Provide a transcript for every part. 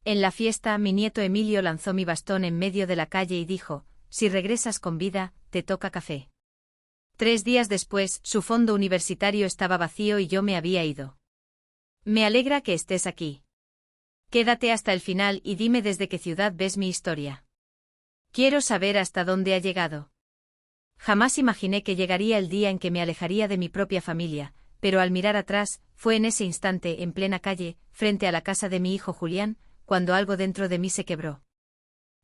En la fiesta, mi nieto Emilio lanzó mi bastón en medio de la calle y dijo: si regresas con vida, te toca café. 3 días después, su fondo universitario estaba vacío y yo me había ido. Me alegra que estés aquí. Quédate hasta el final y dime desde qué ciudad ves mi historia. Quiero saber hasta dónde ha llegado. Jamás imaginé que llegaría el día en que me alejaría de mi propia familia, pero al mirar atrás, fue en ese instante, en plena calle, frente a la casa de mi hijo Julián, cuando algo dentro de mí se quebró.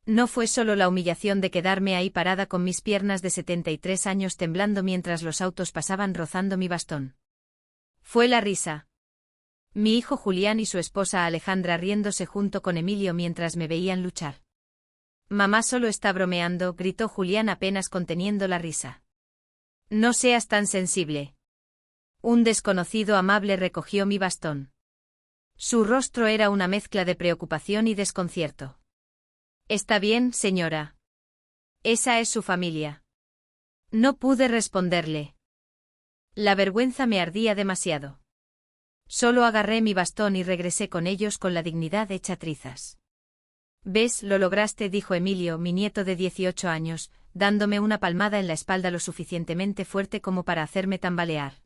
No fue solo la humillación de quedarme ahí parada con mis piernas de 73 años temblando mientras los autos pasaban rozando mi bastón. Fue la risa. Mi hijo Julián y su esposa Alejandra riéndose junto con Emilio mientras me veían luchar. Mamá solo está bromeando, gritó Julián apenas conteniendo la risa. No seas tan sensible. Un desconocido amable recogió mi bastón. Su rostro era una mezcla de preocupación y desconcierto. Está bien, señora. Esa es su familia. No pude responderle. La vergüenza me ardía demasiado. Solo agarré mi bastón y regresé con ellos con la dignidad hecha trizas. «¿Ves, lo lograste?», dijo Emilio, mi nieto de 18 años, dándome una palmada en la espalda lo suficientemente fuerte como para hacerme tambalear.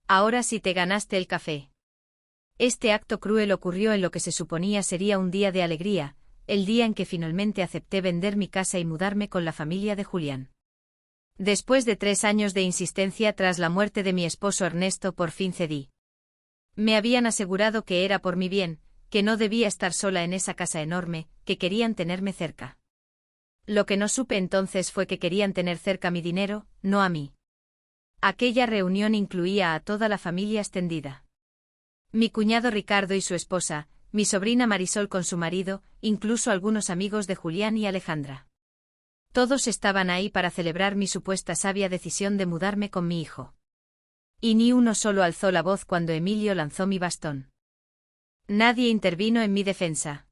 «Ahora sí te ganaste el café». Este acto cruel ocurrió en lo que se suponía sería un día de alegría, el día en que finalmente acepté vender mi casa y mudarme con la familia de Julián. Después de 3 años de insistencia tras la muerte de mi esposo Ernesto, por fin cedí. Me habían asegurado que era por mi bien, que no debía estar sola en esa casa enorme, que querían tenerme cerca. Lo que no supe entonces fue que querían tener cerca mi dinero, no a mí. Aquella reunión incluía a toda la familia extendida. Mi cuñado Ricardo y su esposa, mi sobrina Marisol con su marido, incluso algunos amigos de Julián y Alejandra. Todos estaban ahí para celebrar mi supuesta sabia decisión de mudarme con mi hijo. Y ni uno solo alzó la voz cuando Emilio lanzó mi bastón. Nadie intervino en mi defensa.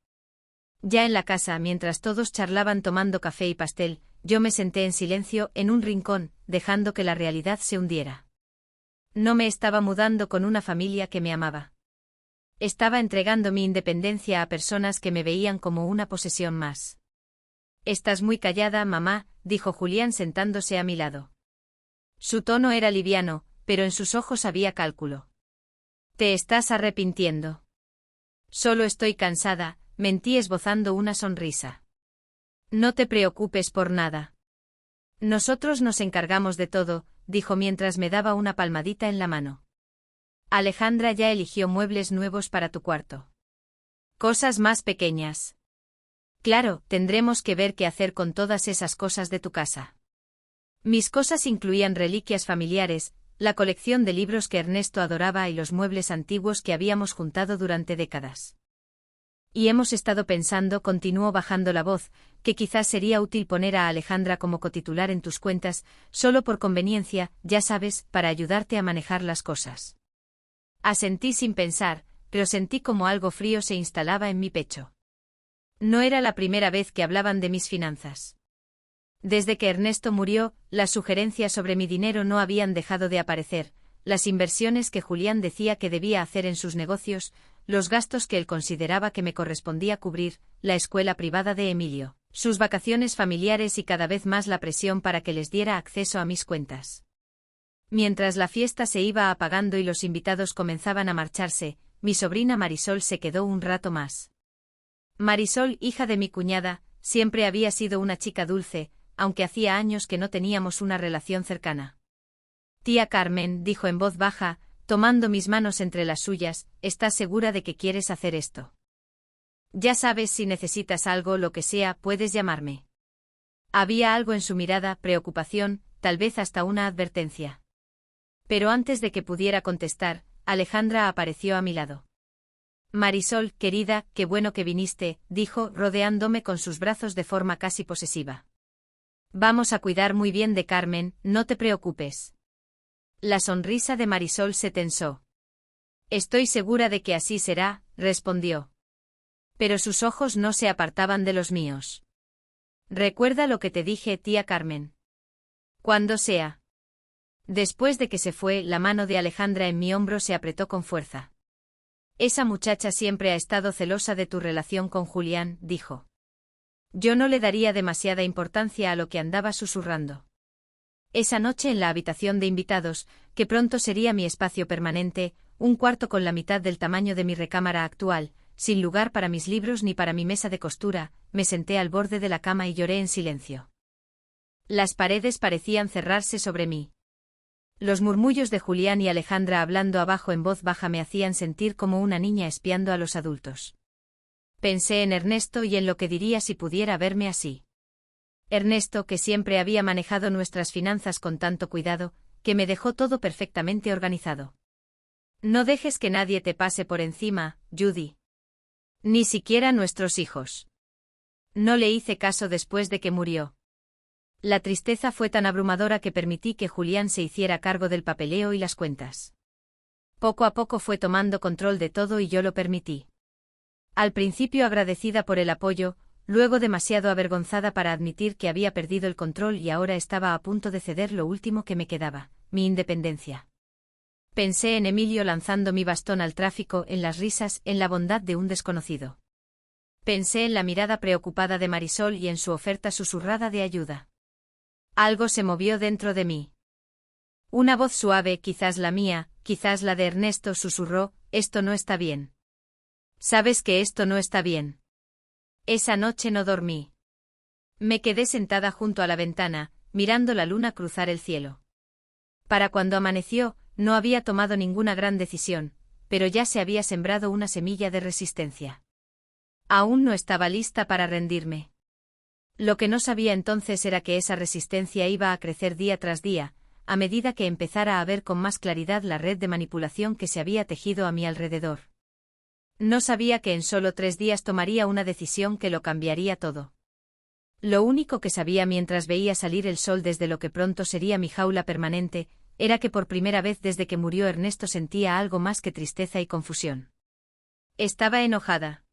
Ya en la casa, mientras todos charlaban tomando café y pastel, yo me senté en silencio en un rincón, dejando que la realidad se hundiera. No me estaba mudando con una familia que me amaba. Estaba entregando mi independencia a personas que me veían como una posesión más. «Estás muy callada, mamá», dijo Julián sentándose a mi lado. Su tono era liviano, pero en sus ojos había cálculo. «¿Te estás arrepintiendo?» «Solo estoy cansada», mentí esbozando una sonrisa. «No te preocupes por nada. Nosotros nos encargamos de todo», dijo mientras me daba una palmadita en la mano. «Alejandra ya eligió muebles nuevos para tu cuarto. Cosas más pequeñas. Claro, tendremos que ver qué hacer con todas esas cosas de tu casa». Mis cosas incluían reliquias familiares, la colección de libros que Ernesto adoraba y los muebles antiguos que habíamos juntado durante décadas. «Y hemos estado pensando», continuó bajando la voz, «que quizás sería útil poner a Alejandra como cotitular en tus cuentas, solo por conveniencia, ya sabes, para ayudarte a manejar las cosas». Asentí sin pensar, pero sentí como algo frío se instalaba en mi pecho. No era la primera vez que hablaban de mis finanzas. Desde que Ernesto murió, las sugerencias sobre mi dinero no habían dejado de aparecer, las inversiones que Julián decía que debía hacer en sus negocios, los gastos que él consideraba que me correspondía cubrir, la escuela privada de Emilio, sus vacaciones familiares y cada vez más la presión para que les diera acceso a mis cuentas. Mientras la fiesta se iba apagando y los invitados comenzaban a marcharse, mi sobrina Marisol se quedó un rato más. Marisol, hija de mi cuñada, siempre había sido una chica dulce, aunque hacía años que no teníamos una relación cercana. «Tía Carmen», dijo en voz baja, tomando mis manos entre las suyas, «¿estás segura de que quieres hacer esto? Ya sabes, si necesitas algo, lo que sea, puedes llamarme». Había algo en su mirada, preocupación, tal vez hasta una advertencia. Pero antes de que pudiera contestar, Alejandra apareció a mi lado. «Marisol, querida, qué bueno que viniste», dijo, rodeándome con sus brazos de forma casi posesiva. «Vamos a cuidar muy bien de Carmen, no te preocupes». La sonrisa de Marisol se tensó. «Estoy segura de que así será», respondió. Pero sus ojos no se apartaban de los míos. «Recuerda lo que te dije, tía Carmen. Cuando sea». Después de que se fue, la mano de Alejandra en mi hombro se apretó con fuerza. Esa muchacha siempre ha estado celosa de tu relación con Julián, dijo. Yo no le daría demasiada importancia a lo que andaba susurrando. Esa noche en la habitación de invitados, que pronto sería mi espacio permanente, un cuarto con la mitad del tamaño de mi recámara actual, sin lugar para mis libros ni para mi mesa de costura, me senté al borde de la cama y lloré en silencio. Las paredes parecían cerrarse sobre mí. Los murmullos de Julián y Alejandra hablando abajo en voz baja me hacían sentir como una niña espiando a los adultos. Pensé en Ernesto y en lo que diría si pudiera verme así. Ernesto, que siempre había manejado nuestras finanzas con tanto cuidado, que me dejó todo perfectamente organizado. No dejes que nadie te pase por encima, Judy. Ni siquiera nuestros hijos. No le hice caso después de que murió. La tristeza fue tan abrumadora que permití que Julián se hiciera cargo del papeleo y las cuentas. Poco a poco fue tomando control de todo y yo lo permití. Al principio agradecida por el apoyo, luego demasiado avergonzada para admitir que había perdido el control y ahora estaba a punto de ceder lo último que me quedaba, mi independencia. Pensé en Emilio lanzando mi bastón al tráfico, en las risas, en la bondad de un desconocido. Pensé en la mirada preocupada de Marisol y en su oferta susurrada de ayuda. Algo se movió dentro de mí. Una voz suave, quizás la mía, quizás la de Ernesto, susurró: esto no está bien. Sabes que esto no está bien. Esa noche no dormí. Me quedé sentada junto a la ventana, mirando la luna cruzar el cielo. Para cuando amaneció, no había tomado ninguna gran decisión, pero ya se había sembrado una semilla de resistencia. Aún no estaba lista para rendirme. Lo que no sabía entonces era que esa resistencia iba a crecer día tras día, a medida que empezara a ver con más claridad la red de manipulación que se había tejido a mi alrededor. No sabía que en solo 3 días tomaría una decisión que lo cambiaría todo. Lo único que sabía mientras veía salir el sol desde lo que pronto sería mi jaula permanente, era que por primera vez desde que murió Ernesto sentía algo más que tristeza y confusión. Estaba enojada.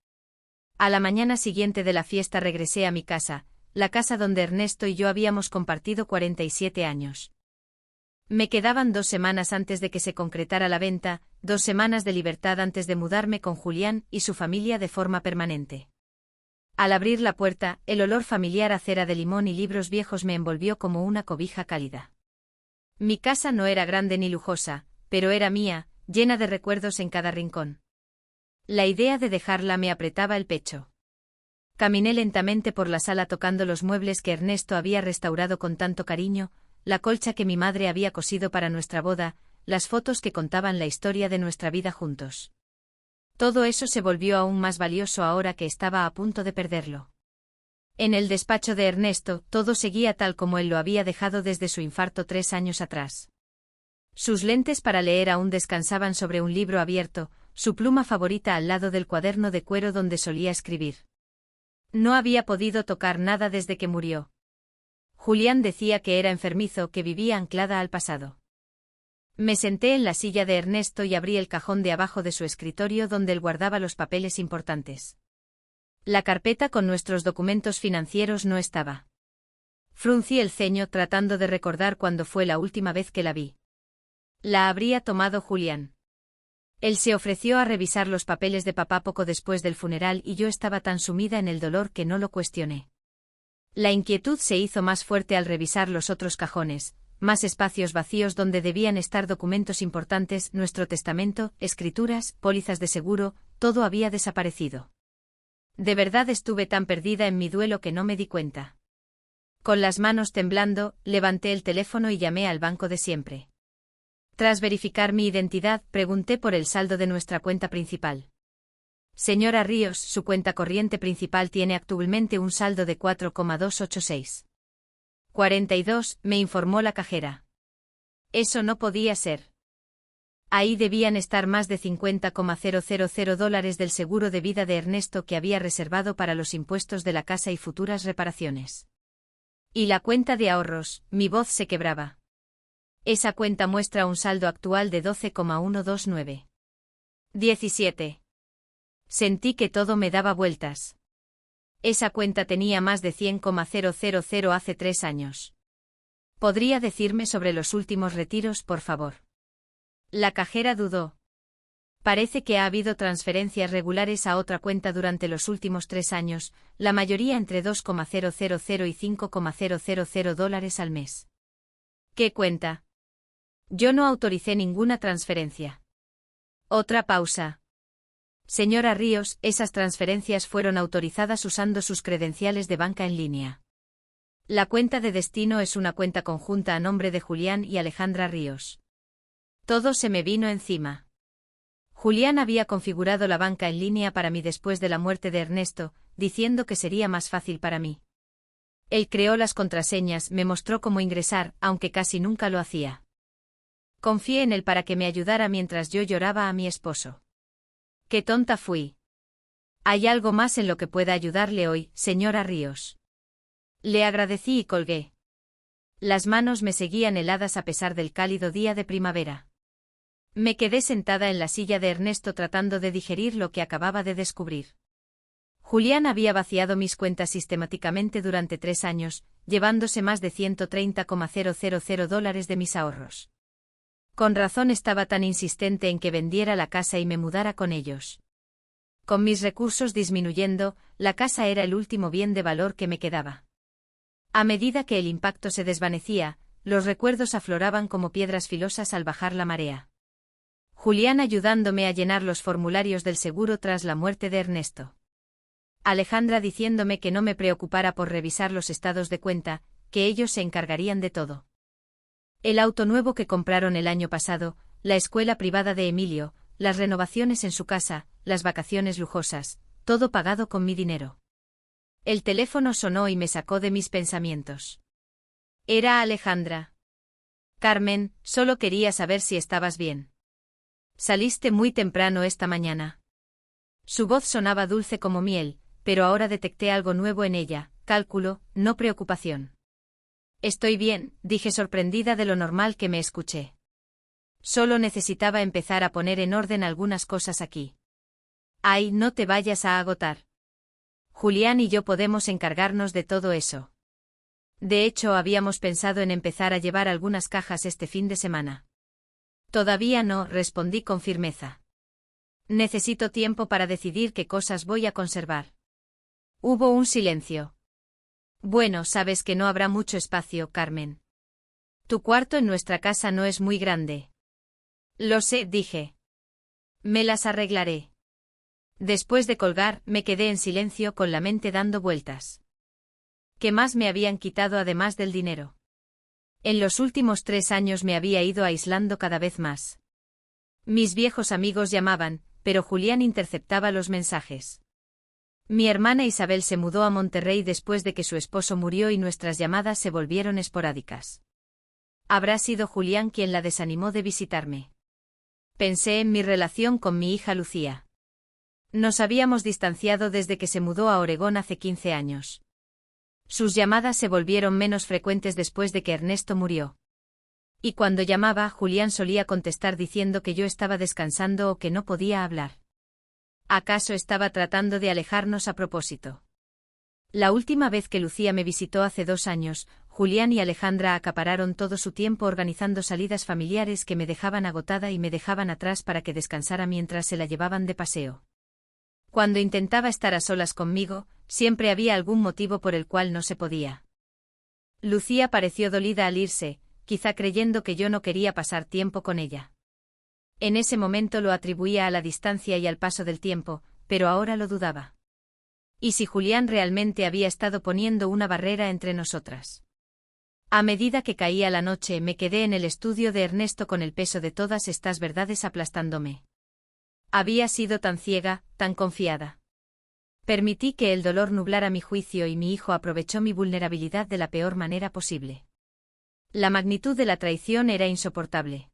A la mañana siguiente de la fiesta regresé a mi casa, la casa donde Ernesto y yo habíamos compartido 47 años. Me quedaban 2 semanas antes de que se concretara la venta, 2 semanas de libertad antes de mudarme con Julián y su familia de forma permanente. Al abrir la puerta, el olor familiar a cera de limón y libros viejos me envolvió como una cobija cálida. Mi casa no era grande ni lujosa, pero era mía, llena de recuerdos en cada rincón. La idea de dejarla me apretaba el pecho. Caminé lentamente por la sala tocando los muebles que Ernesto había restaurado con tanto cariño, la colcha que mi madre había cosido para nuestra boda, las fotos que contaban la historia de nuestra vida juntos. Todo eso se volvió aún más valioso ahora que estaba a punto de perderlo. En el despacho de Ernesto, todo seguía tal como él lo había dejado desde su infarto 3 años atrás. Sus lentes para leer aún descansaban sobre un libro abierto, su pluma favorita al lado del cuaderno de cuero donde solía escribir. No había podido tocar nada desde que murió. Julián decía que era enfermizo, que vivía anclada al pasado. Me senté en la silla de Ernesto y abrí el cajón de abajo de su escritorio donde él guardaba los papeles importantes. La carpeta con nuestros documentos financieros no estaba. Fruncí el ceño tratando de recordar cuándo fue la última vez que la vi. La habría tomado Julián. Él se ofreció a revisar los papeles de papá poco después del funeral y yo estaba tan sumida en el dolor que no lo cuestioné. La inquietud se hizo más fuerte al revisar los otros cajones, más espacios vacíos donde debían estar documentos importantes, nuestro testamento, escrituras, pólizas de seguro, todo había desaparecido. De verdad estuve tan perdida en mi duelo que no me di cuenta. Con las manos temblando, levanté el teléfono y llamé al banco de siempre. Tras verificar mi identidad, pregunté por el saldo de nuestra cuenta principal. Señora Ríos, su cuenta corriente principal tiene actualmente un saldo de 4,286,42, me informó la cajera. Eso no podía ser. Ahí debían estar más de $50,000 del seguro de vida de Ernesto que había reservado para los impuestos de la casa y futuras reparaciones. Y la cuenta de ahorros, mi voz se quebraba. Esa cuenta muestra un saldo actual de 12,129. 17. Sentí que todo me daba vueltas. Esa cuenta tenía más de 100,000 hace 3 años. ¿Podría decirme sobre los últimos retiros, por favor? La cajera dudó. Parece que ha habido transferencias regulares a otra cuenta durante los últimos 3 años, la mayoría entre 2,000 y 5,000 dólares al mes. ¿Qué cuenta? Yo no autoricé ninguna transferencia. Otra pausa. Señora Ríos, esas transferencias fueron autorizadas usando sus credenciales de banca en línea. La cuenta de destino es una cuenta conjunta a nombre de Julián y Alejandra Ríos. Todo se me vino encima. Julián había configurado la banca en línea para mí después de la muerte de Ernesto, diciendo que sería más fácil para mí. Él creó las contraseñas, me mostró cómo ingresar, aunque casi nunca lo hacía. Confié en él para que me ayudara mientras yo lloraba a mi esposo. ¡Qué tonta fui! ¿Hay algo más en lo que pueda ayudarle hoy, señora Ríos? Le agradecí y colgué. Las manos me seguían heladas a pesar del cálido día de primavera. Me quedé sentada en la silla de Ernesto tratando de digerir lo que acababa de descubrir. Julián había vaciado mis cuentas sistemáticamente durante 3 años, llevándose más de 130,000 dólares de mis ahorros. Con razón estaba tan insistente en que vendiera la casa y me mudara con ellos. Con mis recursos disminuyendo, la casa era el último bien de valor que me quedaba. A medida que el impacto se desvanecía, los recuerdos afloraban como piedras filosas al bajar la marea. Julián ayudándome a llenar los formularios del seguro tras la muerte de Ernesto. Alejandra diciéndome que no me preocupara por revisar los estados de cuenta, que ellos se encargarían de todo. El auto nuevo que compraron el año pasado, la escuela privada de Emilio, las renovaciones en su casa, las vacaciones lujosas, todo pagado con mi dinero. El teléfono sonó y me sacó de mis pensamientos. Era Alejandra. Carmen, solo quería saber si estabas bien. Saliste muy temprano esta mañana. Su voz sonaba dulce como miel, pero ahora detecté algo nuevo en ella, cálculo, no preocupación. Estoy bien, dije sorprendida de lo normal que me escuché. Solo necesitaba empezar a poner en orden algunas cosas aquí. Ay, no te vayas a agotar. Julián y yo podemos encargarnos de todo eso. De hecho, habíamos pensado en empezar a llevar algunas cajas este fin de semana. Todavía no, respondí con firmeza. Necesito tiempo para decidir qué cosas voy a conservar. Hubo un silencio. Bueno, sabes que no habrá mucho espacio, Carmen. Tu cuarto en nuestra casa no es muy grande. Lo sé, dije. Me las arreglaré. Después de colgar, me quedé en silencio con la mente dando vueltas. ¿Qué más me habían quitado además del dinero? En los últimos 3 años me había ido aislando cada vez más. Mis viejos amigos llamaban, pero Julián interceptaba los mensajes. Mi hermana Isabel se mudó a Monterrey después de que su esposo murió y nuestras llamadas se volvieron esporádicas. ¿Habrá sido Julián quien la desanimó de visitarme? Pensé en mi relación con mi hija Lucía. Nos habíamos distanciado desde que se mudó a Oregón hace 15 años. Sus llamadas se volvieron menos frecuentes después de que Ernesto murió. Y cuando llamaba, Julián solía contestar diciendo que yo estaba descansando o que no podía hablar. ¿Acaso estaba tratando de alejarnos a propósito? La última vez que Lucía me visitó hace 2 años, Julián y Alejandra acapararon todo su tiempo organizando salidas familiares que me dejaban agotada y me dejaban atrás para que descansara mientras se la llevaban de paseo. Cuando intentaba estar a solas conmigo, siempre había algún motivo por el cual no se podía. Lucía pareció dolida al irse, quizá creyendo que yo no quería pasar tiempo con ella. En ese momento lo atribuía a la distancia y al paso del tiempo, pero ahora lo dudaba. ¿Y si Julián realmente había estado poniendo una barrera entre nosotras? A medida que caía la noche, me quedé en el estudio de Ernesto con el peso de todas estas verdades aplastándome. Había sido tan ciega, tan confiada. Permití que el dolor nublara mi juicio y mi hijo aprovechó mi vulnerabilidad de la peor manera posible. La magnitud de la traición era insoportable.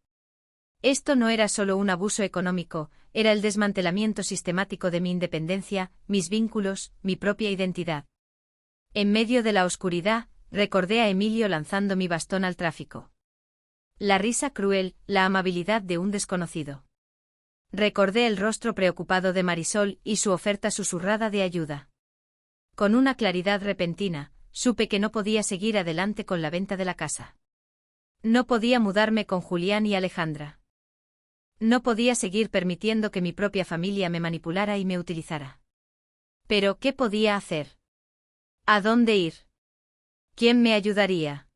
Esto no era solo un abuso económico, era el desmantelamiento sistemático de mi independencia, mis vínculos, mi propia identidad. En medio de la oscuridad, recordé a Emilio lanzando mi bastón al tráfico. La risa cruel, la amabilidad de un desconocido. Recordé el rostro preocupado de Marisol y su oferta susurrada de ayuda. Con una claridad repentina, supe que no podía seguir adelante con la venta de la casa. No podía mudarme con Julián y Alejandra. No podía seguir permitiendo que mi propia familia me manipulara y me utilizara. Pero, ¿qué podía hacer? ¿A dónde ir? ¿Quién me ayudaría?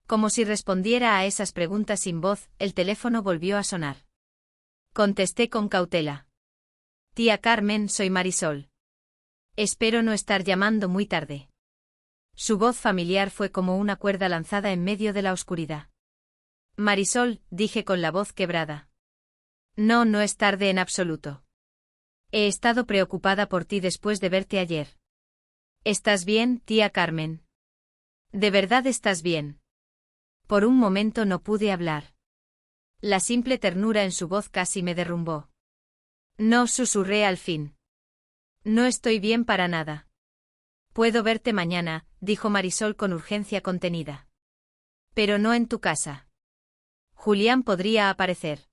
Como si respondiera a esas preguntas sin voz, el teléfono volvió a sonar. Contesté con cautela. Tía Carmen, soy Marisol. Espero no estar llamando muy tarde. Su voz familiar fue como una cuerda lanzada en medio de la oscuridad. Marisol, dije con la voz quebrada. No, no es tarde en absoluto. He estado preocupada por ti después de verte ayer. ¿Estás bien, tía Carmen? ¿De verdad estás bien? Por un momento no pude hablar. La simple ternura en su voz casi me derrumbó. No, susurré al fin. No estoy bien para nada. Puedo verte mañana, dijo Marisol con urgencia contenida. Pero no en tu casa. Julián podría aparecer.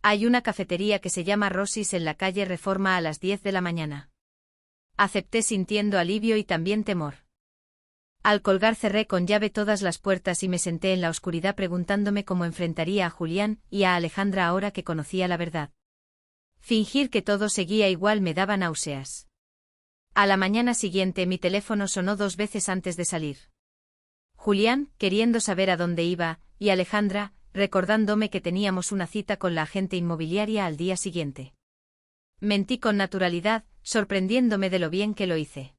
Hay una cafetería que se llama Rosis en la calle Reforma a las 10 de la mañana. Acepté sintiendo alivio y también temor. Al colgar cerré con llave todas las puertas y me senté en la oscuridad preguntándome cómo enfrentaría a Julián y a Alejandra ahora que conocía la verdad. Fingir que todo seguía igual me daba náuseas. A la mañana siguiente mi teléfono sonó 2 veces antes de salir. Julián, queriendo saber a dónde iba, y Alejandra, recordándome que teníamos una cita con la agente inmobiliaria al día siguiente. Mentí con naturalidad, sorprendiéndome de lo bien que lo hice.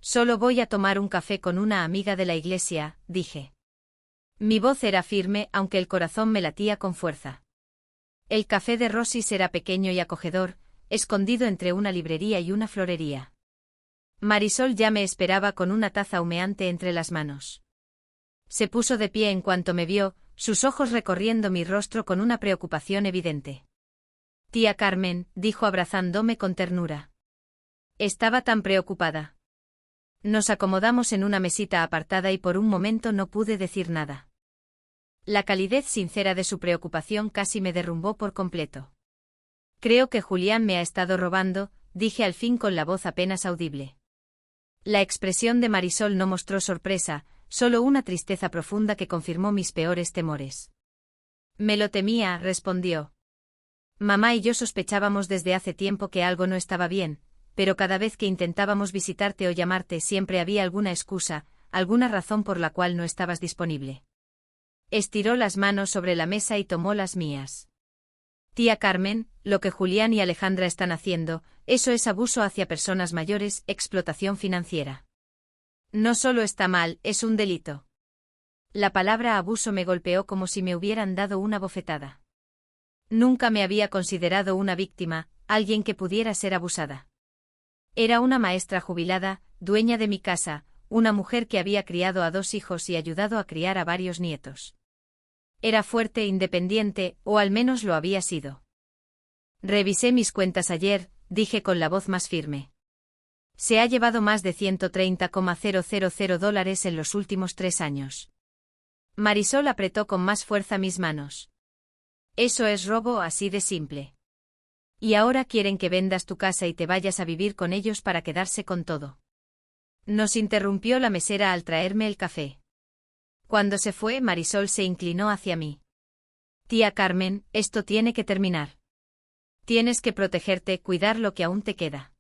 Solo voy a tomar un café con una amiga de la iglesia, dije. Mi voz era firme, aunque el corazón me latía con fuerza. El café de Rosis era pequeño y acogedor, escondido entre una librería y una florería. Marisol ya me esperaba con una taza humeante entre las manos. Se puso de pie en cuanto me vio, sus ojos recorriendo mi rostro con una preocupación evidente. Tía Carmen, dijo abrazándome con ternura. Estaba tan preocupada. Nos acomodamos en una mesita apartada y por un momento no pude decir nada. La calidez sincera de su preocupación casi me derrumbó por completo. Creo que Julián me ha estado robando, dije al fin con la voz apenas audible. La expresión de Marisol no mostró sorpresa, solo una tristeza profunda que confirmó mis peores temores. Me lo temía, respondió. Mamá y yo sospechábamos desde hace tiempo que algo no estaba bien, pero cada vez que intentábamos visitarte o llamarte siempre había alguna excusa, alguna razón por la cual no estabas disponible. Estiró las manos sobre la mesa y tomó las mías. Tía Carmen, lo que Julián y Alejandra están haciendo, eso es abuso hacia personas mayores, explotación financiera. No solo está mal, es un delito. La palabra abuso me golpeó como si me hubieran dado una bofetada. Nunca me había considerado una víctima, alguien que pudiera ser abusada. Era una maestra jubilada, dueña de mi casa, una mujer que había criado a 2 hijos y ayudado a criar a varios nietos. Era fuerte e independiente, o al menos lo había sido. Revisé mis cuentas ayer, dije con la voz más firme. Se ha llevado más de $130,000 en los últimos 3 años. Marisol apretó con más fuerza mis manos. Eso es robo así de simple. Y ahora quieren que vendas tu casa y te vayas a vivir con ellos para quedarse con todo. Nos interrumpió la mesera al traerme el café. Cuando se fue, Marisol se inclinó hacia mí. Tía Carmen, esto tiene que terminar. Tienes que protegerte, cuidar lo que aún te queda.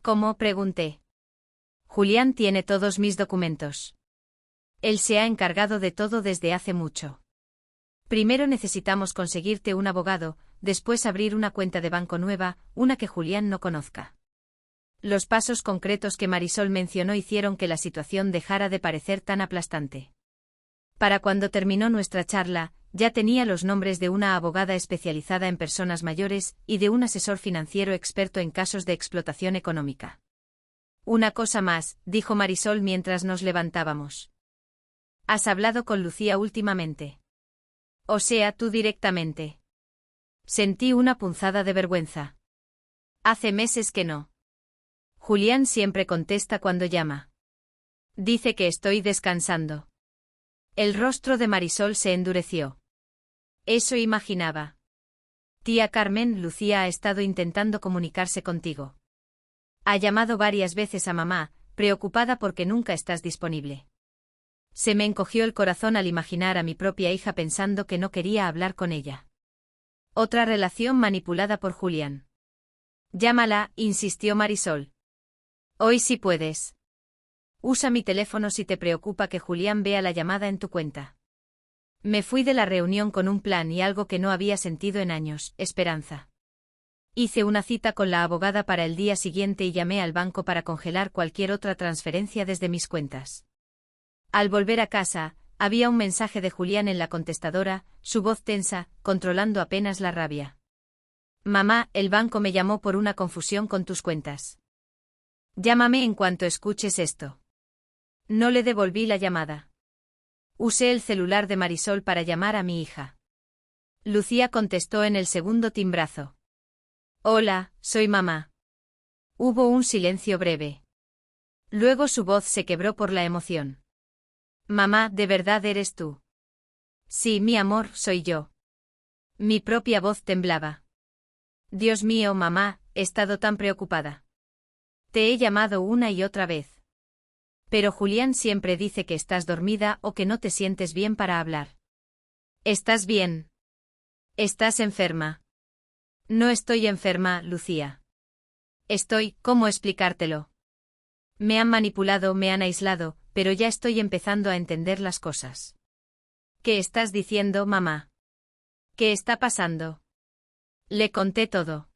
¿Cómo? Pregunté. Julián tiene todos mis documentos. Él se ha encargado de todo desde hace mucho. Primero necesitamos conseguirte un abogado, después abrir una cuenta de banco nueva, una que Julián no conozca. Los pasos concretos que Marisol mencionó hicieron que la situación dejara de parecer tan aplastante. Para cuando terminó nuestra charla, ya tenía los nombres de una abogada especializada en personas mayores y de un asesor financiero experto en casos de explotación económica. Una cosa más, dijo Marisol mientras nos levantábamos. ¿Has hablado con Lucía últimamente? O sea, tú directamente. Sentí una punzada de vergüenza. Hace meses que no. Julián siempre contesta cuando llama. Dice que estoy descansando. El rostro de Marisol se endureció. Eso imaginaba. Tía Carmen, Lucía ha estado intentando comunicarse contigo. Ha llamado varias veces a mamá, preocupada porque nunca estás disponible. Se me encogió el corazón al imaginar a mi propia hija pensando que no quería hablar con ella. Otra relación manipulada por Julián. Llámala, insistió Marisol. Hoy sí puedes. Usa mi teléfono si te preocupa que Julián vea la llamada en tu cuenta. Me fui de la reunión con un plan y algo que no había sentido en años, esperanza. Hice una cita con la abogada para el día siguiente y llamé al banco para congelar cualquier otra transferencia desde mis cuentas. Al volver a casa, había un mensaje de Julián en la contestadora, su voz tensa, controlando apenas la rabia. Mamá, el banco me llamó por una confusión con tus cuentas. Llámame en cuanto escuches esto. No le devolví la llamada. Usé el celular de Marisol para llamar a mi hija. Lucía contestó en el segundo timbrazo. Hola, soy mamá. Hubo un silencio breve. Luego su voz se quebró por la emoción. Mamá, ¿de verdad eres tú? Sí, mi amor, soy yo. Mi propia voz temblaba. Dios mío, mamá, he estado tan preocupada. Te he llamado una y otra vez. Pero Julián siempre dice que estás dormida o que no te sientes bien para hablar. ¿Estás bien? ¿Estás enferma? No estoy enferma, Lucía. ¿Cómo explicártelo? Me han manipulado, me han aislado, pero ya estoy empezando a entender las cosas. ¿Qué estás diciendo, mamá? ¿Qué está pasando? Le conté todo.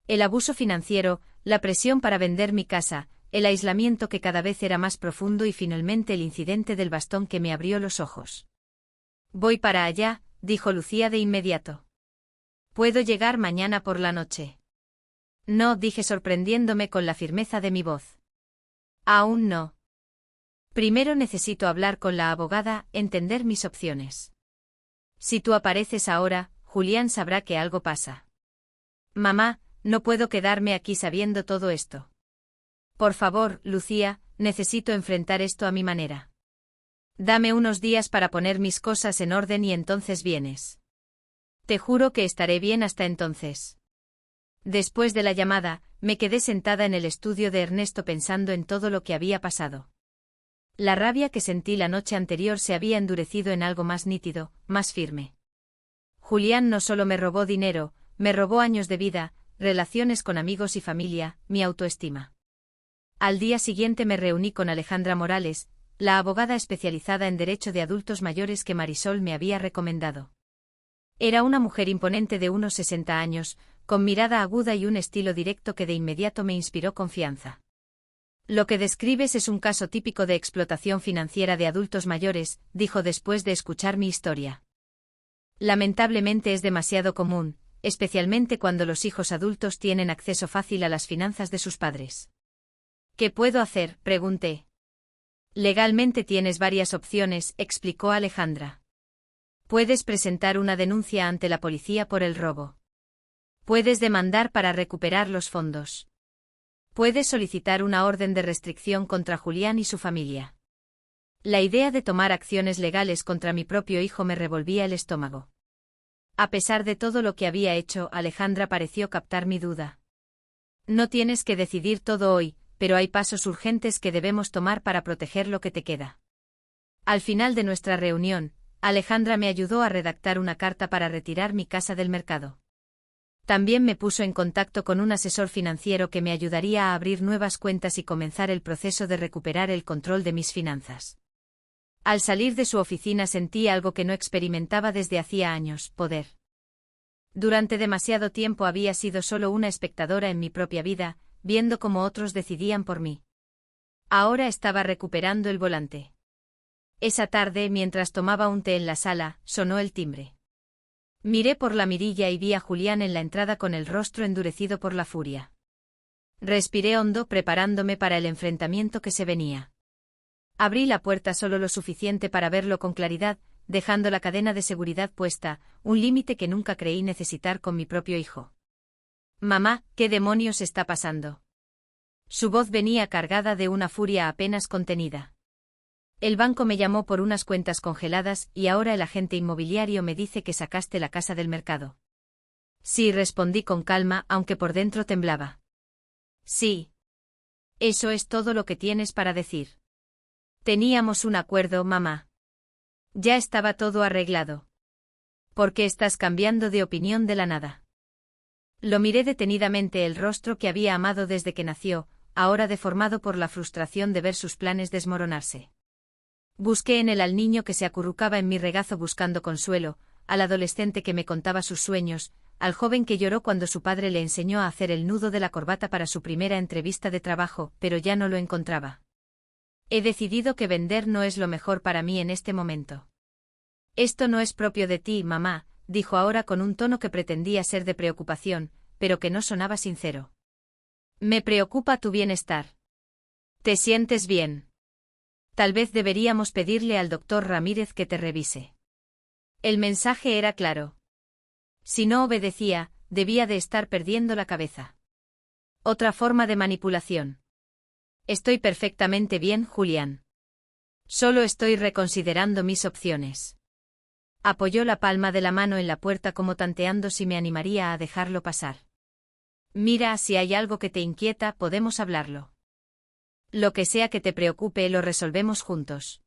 El abuso financiero, la presión para vender mi casa, el aislamiento que cada vez era más profundo y finalmente el incidente del bastón que me abrió los ojos. Voy para allá, dijo Lucía de inmediato. ¿Puedo llegar mañana por la noche? No, dije sorprendiéndome con la firmeza de mi voz. Aún no. Primero necesito hablar con la abogada, entender mis opciones. Si tú apareces ahora, Julián sabrá que algo pasa. Mamá, no puedo quedarme aquí sabiendo todo esto. Por favor, Lucía, necesito enfrentar esto a mi manera. Dame unos días para poner mis cosas en orden y entonces vienes. Te juro que estaré bien hasta entonces. Después de la llamada, me quedé sentada en el estudio de Ernesto pensando en todo lo que había pasado. La rabia que sentí la noche anterior se había endurecido en algo más nítido, más firme. Julián no solo me robó dinero, me robó años de vida, relaciones con amigos y familia, mi autoestima. Al día siguiente me reuní con Alejandra Morales, la abogada especializada en derecho de adultos mayores que Marisol me había recomendado. Era una mujer imponente de unos 60 años, con mirada aguda y un estilo directo que de inmediato me inspiró confianza. Lo que describes es un caso típico de explotación financiera de adultos mayores, dijo después de escuchar mi historia. Lamentablemente es demasiado común, especialmente cuando los hijos adultos tienen acceso fácil a las finanzas de sus padres. ¿Qué puedo hacer?, pregunté. Legalmente tienes varias opciones, explicó Alejandra. Puedes presentar una denuncia ante la policía por el robo. Puedes demandar para recuperar los fondos. Puedes solicitar una orden de restricción contra Julián y su familia. La idea de tomar acciones legales contra mi propio hijo me revolvía el estómago. A pesar de todo lo que había hecho, Alejandra pareció captar mi duda. No tienes que decidir todo hoy, pero hay pasos urgentes que debemos tomar para proteger lo que te queda. Al final de nuestra reunión, Alejandra me ayudó a redactar una carta para retirar mi casa del mercado. También me puso en contacto con un asesor financiero que me ayudaría a abrir nuevas cuentas y comenzar el proceso de recuperar el control de mis finanzas. Al salir de su oficina sentí algo que no experimentaba desde hacía años, poder. Durante demasiado tiempo había sido solo una espectadora en mi propia vida, viendo cómo otros decidían por mí. Ahora estaba recuperando el volante. Esa tarde, mientras tomaba un té en la sala, sonó el timbre. Miré por la mirilla y vi a Julián en la entrada con el rostro endurecido por la furia. Respiré hondo preparándome para el enfrentamiento que se venía. Abrí la puerta solo lo suficiente para verlo con claridad, dejando la cadena de seguridad puesta, un límite que nunca creí necesitar con mi propio hijo. Mamá, ¿qué demonios está pasando? Su voz venía cargada de una furia apenas contenida. El banco me llamó por unas cuentas congeladas y ahora el agente inmobiliario me dice que sacaste la casa del mercado. Sí, respondí con calma, aunque por dentro temblaba. Sí. Eso es todo lo que tienes para decir. Teníamos un acuerdo, mamá. Ya estaba todo arreglado. ¿Por qué estás cambiando de opinión de la nada? Lo miré detenidamente, el rostro que había amado desde que nació, ahora deformado por la frustración de ver sus planes desmoronarse. Busqué en él al niño que se acurrucaba en mi regazo buscando consuelo, al adolescente que me contaba sus sueños, al joven que lloró cuando su padre le enseñó a hacer el nudo de la corbata para su primera entrevista de trabajo, pero ya no lo encontraba. He decidido que vender no es lo mejor para mí en este momento. Esto no es propio de ti, mamá, dijo ahora con un tono que pretendía ser de preocupación, pero que no sonaba sincero. Me preocupa tu bienestar. ¿Te sientes bien? Tal vez deberíamos pedirle al doctor Ramírez que te revise. El mensaje era claro. Si no obedecía, debía de estar perdiendo la cabeza. Otra forma de manipulación. Estoy perfectamente bien, Julián. Solo estoy reconsiderando mis opciones. Apoyó la palma de la mano en la puerta como tanteando si me animaría a dejarlo pasar. Mira, si hay algo que te inquieta, podemos hablarlo. Lo que sea que te preocupe, lo resolvemos juntos.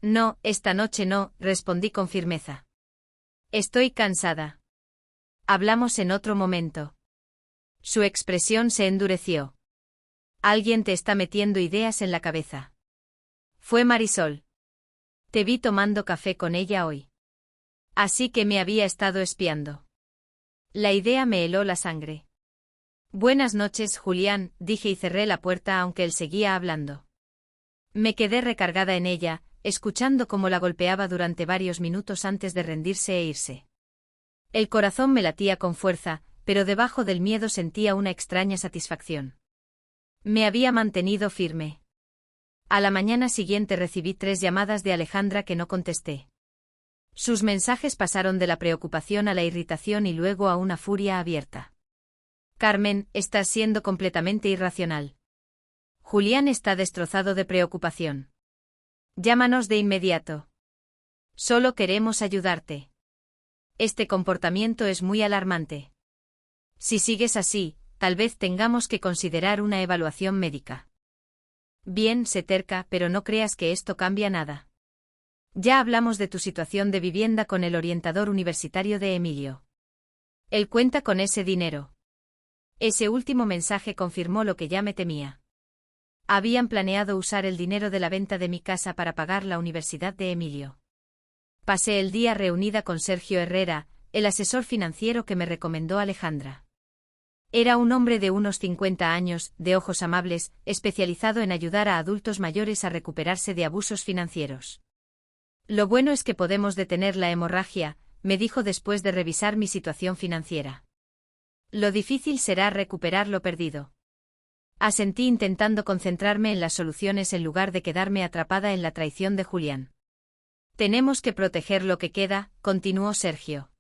No, esta noche no, respondí con firmeza. Estoy cansada. Hablamos en otro momento. Su expresión se endureció. Alguien te está metiendo ideas en la cabeza. Fue Marisol. Te vi tomando café con ella hoy. Así que me había estado espiando. La idea me heló la sangre. Buenas noches, Julián, dije y cerré la puerta aunque él seguía hablando. Me quedé recargada en ella, escuchando cómo la golpeaba durante varios minutos antes de rendirse e irse. El corazón me latía con fuerza, pero debajo del miedo sentía una extraña satisfacción. Me había mantenido firme. A la mañana siguiente recibí 3 llamadas de Alejandra que no contesté. Sus mensajes pasaron de la preocupación a la irritación y luego a una furia abierta. Carmen, estás siendo completamente irracional. Julián está destrozado de preocupación. Llámanos de inmediato. Solo queremos ayudarte. Este comportamiento es muy alarmante. Si sigues así, tal vez tengamos que considerar una evaluación médica. Bien, se terca, pero no creas que esto cambia nada. Ya hablamos de tu situación de vivienda con el orientador universitario de Emilio. Él cuenta con ese dinero. Ese último mensaje confirmó lo que ya me temía. Habían planeado usar el dinero de la venta de mi casa para pagar la universidad de Emilio. Pasé el día reunida con Sergio Herrera, el asesor financiero que me recomendó Alejandra. Era un hombre de unos 50 años, de ojos amables, especializado en ayudar a adultos mayores a recuperarse de abusos financieros. Lo bueno es que podemos detener la hemorragia, me dijo después de revisar mi situación financiera. Lo difícil será recuperar lo perdido. Asentí intentando concentrarme en las soluciones en lugar de quedarme atrapada en la traición de Julián. Tenemos que proteger lo que queda, continuó Sergio.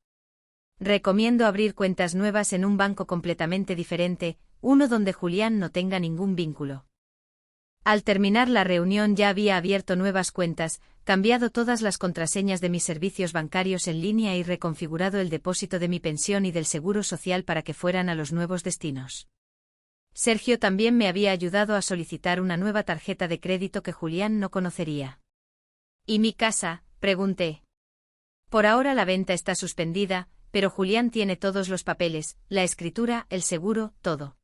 Recomiendo abrir cuentas nuevas en un banco completamente diferente, uno donde Julián no tenga ningún vínculo. Al terminar la reunión ya había abierto nuevas cuentas, cambiado todas las contraseñas de mis servicios bancarios en línea y reconfigurado el depósito de mi pensión y del seguro social para que fueran a los nuevos destinos. Sergio también me había ayudado a solicitar una nueva tarjeta de crédito que Julián no conocería. ¿Y mi casa?, pregunté. Por ahora la venta está suspendida, pero Julián tiene todos los papeles, la escritura, el seguro, todo.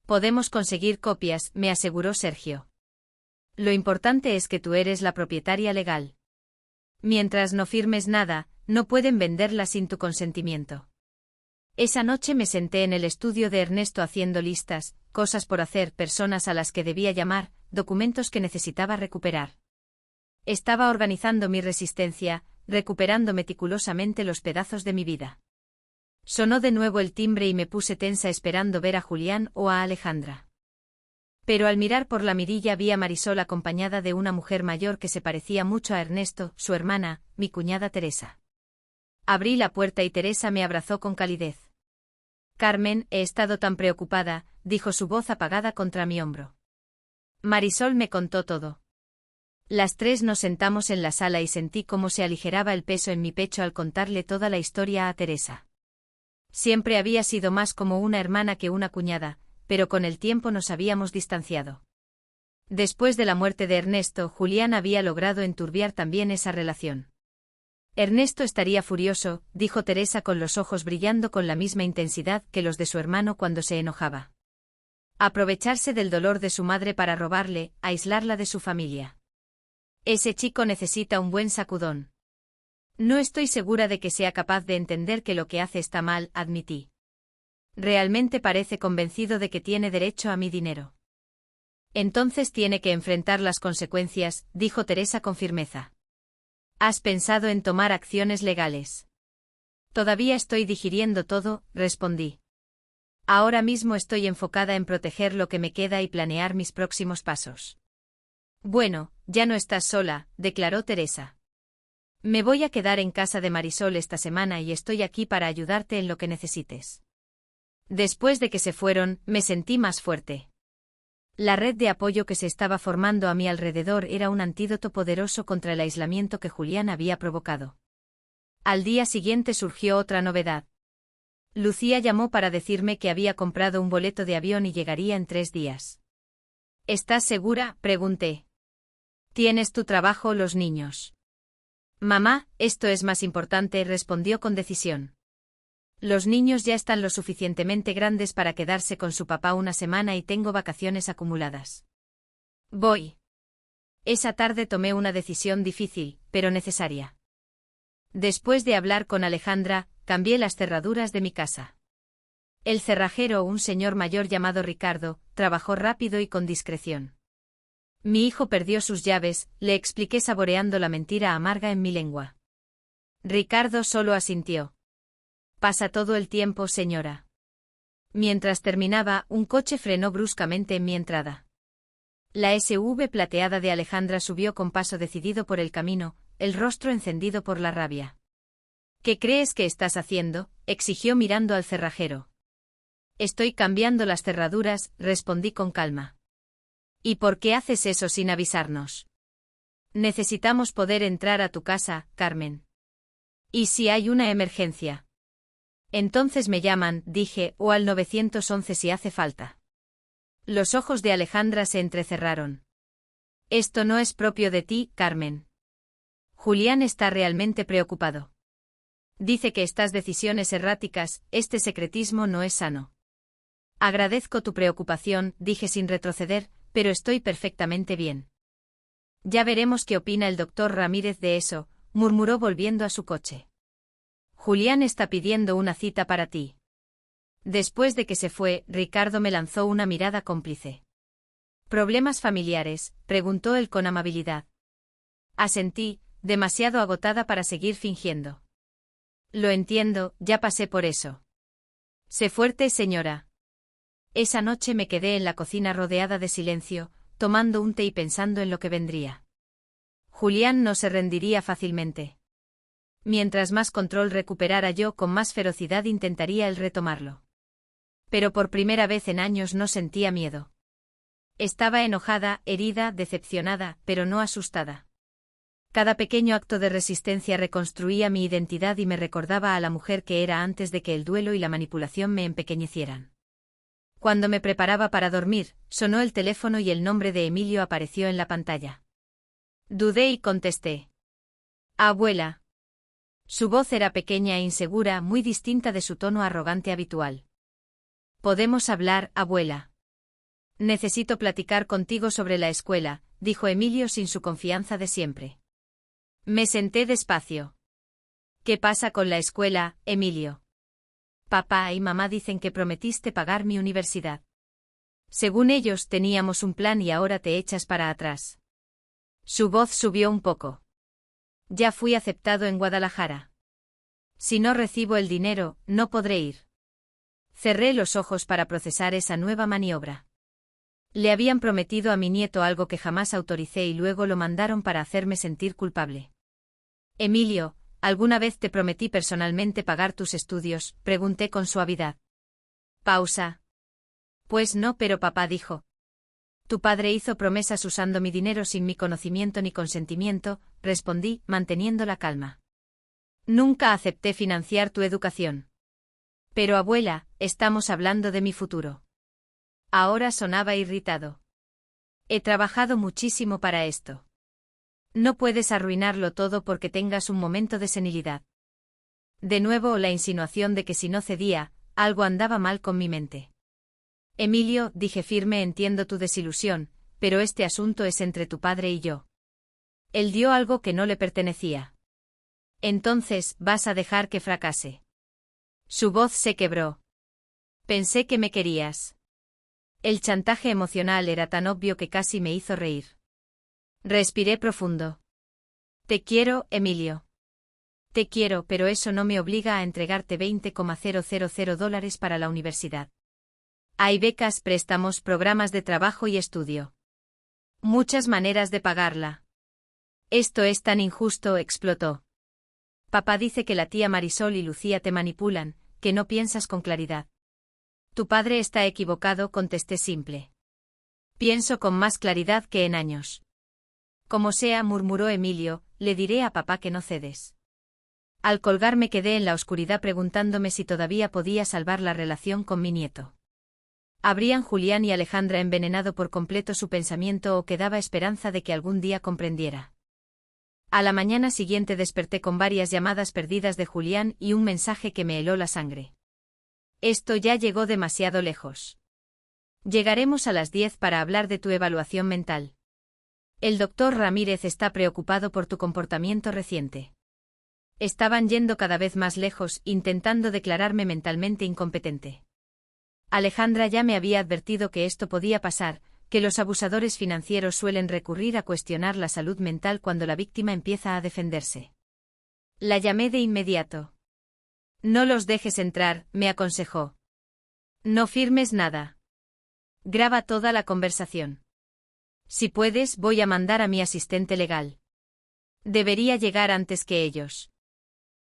Podemos conseguir copias, me aseguró Sergio. Lo importante es que tú eres la propietaria legal. Mientras no firmes nada, no pueden venderla sin tu consentimiento. Esa noche me senté en el estudio de Ernesto haciendo listas, cosas por hacer, personas a las que debía llamar, documentos que necesitaba recuperar. Estaba organizando mi resistencia, recuperando meticulosamente los pedazos de mi vida. Sonó de nuevo el timbre y me puse tensa esperando ver a Julián o a Alejandra. Pero al mirar por la mirilla vi a Marisol acompañada de una mujer mayor que se parecía mucho a Ernesto, su hermana, mi cuñada Teresa. Abrí la puerta y Teresa me abrazó con calidez. Carmen, he estado tan preocupada, dijo su voz apagada contra mi hombro. Marisol me contó todo. Las 3 nos sentamos en la sala y sentí cómo se aligeraba el peso en mi pecho al contarle toda la historia a Teresa. Siempre había sido más como una hermana que una cuñada, pero con el tiempo nos habíamos distanciado. Después de la muerte de Ernesto, Julián había logrado enturbiar también esa relación. Ernesto estaría furioso, dijo Teresa con los ojos brillando con la misma intensidad que los de su hermano cuando se enojaba. Aprovecharse del dolor de su madre para robarle, aislarla de su familia. Ese chico necesita un buen sacudón. No estoy segura de que sea capaz de entender que lo que hace está mal, admití. Realmente parece convencido de que tiene derecho a mi dinero. Entonces tiene que enfrentar las consecuencias, dijo Teresa con firmeza. ¿Has pensado en tomar acciones legales? Todavía estoy digiriendo todo, respondí. Ahora mismo estoy enfocada en proteger lo que me queda y planear mis próximos pasos. Bueno, ya no estás sola, declaró Teresa. Me voy a quedar en casa de Marisol esta semana y estoy aquí para ayudarte en lo que necesites. Después de que se fueron, me sentí más fuerte. La red de apoyo que se estaba formando a mi alrededor era un antídoto poderoso contra el aislamiento que Julián había provocado. Al día siguiente surgió otra novedad. Lucía llamó para decirme que había comprado un boleto de avión y llegaría en 3 días. ¿Estás segura?, pregunté. ¿Tienes tu trabajo, los niños? Mamá, esto es más importante, respondió con decisión. Los niños ya están lo suficientemente grandes para quedarse con su papá una semana y tengo vacaciones acumuladas. Voy. Esa tarde tomé una decisión difícil, pero necesaria. Después de hablar con Alejandra, cambié las cerraduras de mi casa. El cerrajero, un señor mayor llamado Ricardo, trabajó rápido y con discreción. Mi hijo perdió sus llaves, le expliqué saboreando la mentira amarga en mi lengua. Ricardo solo asintió. Pasa todo el tiempo, señora. Mientras terminaba, un coche frenó bruscamente en mi entrada. La SUV plateada de Alejandra subió con paso decidido por el camino, el rostro encendido por la rabia. ¿Qué crees que estás haciendo?, exigió mirando al cerrajero. Estoy cambiando las cerraduras, respondí con calma. ¿Y por qué haces eso sin avisarnos? Necesitamos poder entrar a tu casa, Carmen. ¿Y si hay una emergencia? Entonces me llaman, dije, o al 911 si hace falta. Los ojos de Alejandra se entrecerraron. Esto no es propio de ti, Carmen. Julián está realmente preocupado. Dice que estas decisiones erráticas, este secretismo no es sano. Agradezco tu preocupación, dije sin retroceder, pero estoy perfectamente bien. Ya veremos qué opina el doctor Ramírez de eso, murmuró volviendo a su coche. Julián está pidiendo una cita para ti. Después de que se fue, Ricardo me lanzó una mirada cómplice. ¿Problemas familiares?, preguntó él con amabilidad. Asentí, demasiado agotada para seguir fingiendo. Lo entiendo, ya pasé por eso. Sé fuerte, señora. Esa noche me quedé en la cocina rodeada de silencio, tomando un té y pensando en lo que vendría. Julián no se rendiría fácilmente. Mientras más control recuperara yo, con más ferocidad intentaría él retomarlo. Pero por primera vez en años no sentía miedo. Estaba enojada, herida, decepcionada, pero no asustada. Cada pequeño acto de resistencia reconstruía mi identidad y me recordaba a la mujer que era antes de que el duelo y la manipulación me empequeñecieran. Cuando me preparaba para dormir, sonó el teléfono y el nombre de Emilio apareció en la pantalla. Dudé y contesté. Abuela. Su voz era pequeña e insegura, muy distinta de su tono arrogante habitual. ¿Podemos hablar, abuela? Necesito platicar contigo sobre la escuela, dijo Emilio sin su confianza de siempre. Me senté despacio. ¿Qué pasa con la escuela, Emilio? Papá y mamá dicen que prometiste pagar mi universidad. Según ellos teníamos un plan y ahora te echas para atrás. Su voz subió un poco. Ya fui aceptado en Guadalajara. Si no recibo el dinero, no podré ir. Cerré los ojos para procesar esa nueva maniobra. Le habían prometido a mi nieto algo que jamás autoricé y luego lo mandaron para hacerme sentir culpable. Emilio, ¿alguna vez te prometí personalmente pagar tus estudios?, pregunté con suavidad. Pausa. Pues no, pero papá dijo. Tu padre hizo promesas usando mi dinero sin mi conocimiento ni consentimiento, respondí, manteniendo la calma. Nunca acepté financiar tu educación. Pero abuela, estamos hablando de mi futuro. Ahora sonaba irritado. He trabajado muchísimo para esto. No puedes arruinarlo todo porque tengas un momento de senilidad. De nuevo la insinuación de que si no cedía, algo andaba mal con mi mente. Emilio, dije firme, entiendo tu desilusión, pero este asunto es entre tu padre y yo. Él dio algo que no le pertenecía. Entonces, ¿vas a dejar que fracase? Su voz se quebró. Pensé que me querías. El chantaje emocional era tan obvio que casi me hizo reír. Respiré profundo. Te quiero, Emilio. Te quiero, pero eso no me obliga a entregarte $20,000 para la universidad. Hay becas, préstamos, programas de trabajo y estudio. Muchas maneras de pagarla. Esto es tan injusto, explotó. Papá dice que la tía Marisol y Lucía te manipulan, que no piensas con claridad. Tu padre está equivocado, contesté simple. Pienso con más claridad que en años. Como sea, murmuró Emilio, le diré a papá que no cedes. Al colgar me quedé en la oscuridad preguntándome si todavía podía salvar la relación con mi nieto. ¿Habrían Julián y Alejandra envenenado por completo su pensamiento o quedaba esperanza de que algún día comprendiera? A la mañana siguiente desperté con varias llamadas perdidas de Julián y un mensaje que me heló la sangre. Esto ya llegó demasiado lejos. Llegaremos a las 10 para hablar de tu evaluación mental. El doctor Ramírez está preocupado por tu comportamiento reciente. Estaban yendo cada vez más lejos, intentando declararme mentalmente incompetente. Alejandra ya me había advertido que esto podía pasar, que los abusadores financieros suelen recurrir a cuestionar la salud mental cuando la víctima empieza a defenderse. La llamé de inmediato. No los dejes entrar, me aconsejó. No firmes nada. Graba toda la conversación. Si puedes, voy a mandar a mi asistente legal. Debería llegar antes que ellos.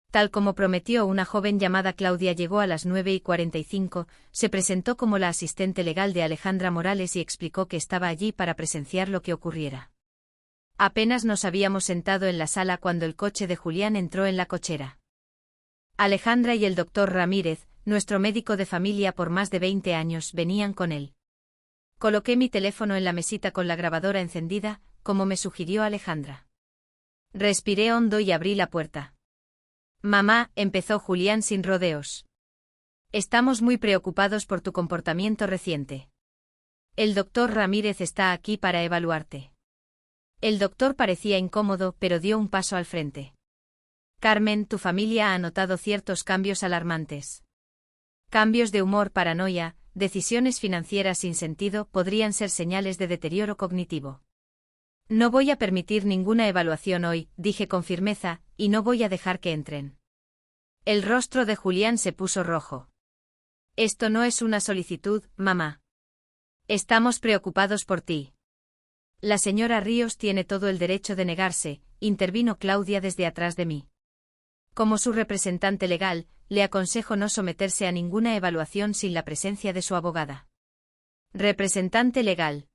Tal como prometió, una joven llamada Claudia llegó a las 9:45, se presentó como la asistente legal de Alejandra Morales y explicó que estaba allí para presenciar lo que ocurriera. Apenas nos habíamos sentado en la sala cuando el coche de Julián entró en la cochera. Alejandra y el doctor Ramírez, nuestro médico de familia por más de 20 años, venían con él. Coloqué mi teléfono en la mesita con la grabadora encendida, como me sugirió Alejandra. Respiré hondo y abrí la puerta. Mamá, empezó Julián sin rodeos. Estamos muy preocupados por tu comportamiento reciente. El doctor Ramírez está aquí para evaluarte. El doctor parecía incómodo, pero dio un paso al frente. Carmen, tu familia ha notado ciertos cambios alarmantes. Cambios de humor, paranoia, decisiones financieras sin sentido podrían ser señales de deterioro cognitivo. No voy a permitir ninguna evaluación hoy, dije con firmeza, y no voy a dejar que entren. El rostro de Julián se puso rojo. Esto no es una solicitud, mamá. Estamos preocupados por ti. La señora Ríos tiene todo el derecho de negarse, intervino Claudia desde atrás de mí. Como su representante legal, le aconsejo no someterse a ninguna evaluación sin la presencia de su abogada. Representante legal.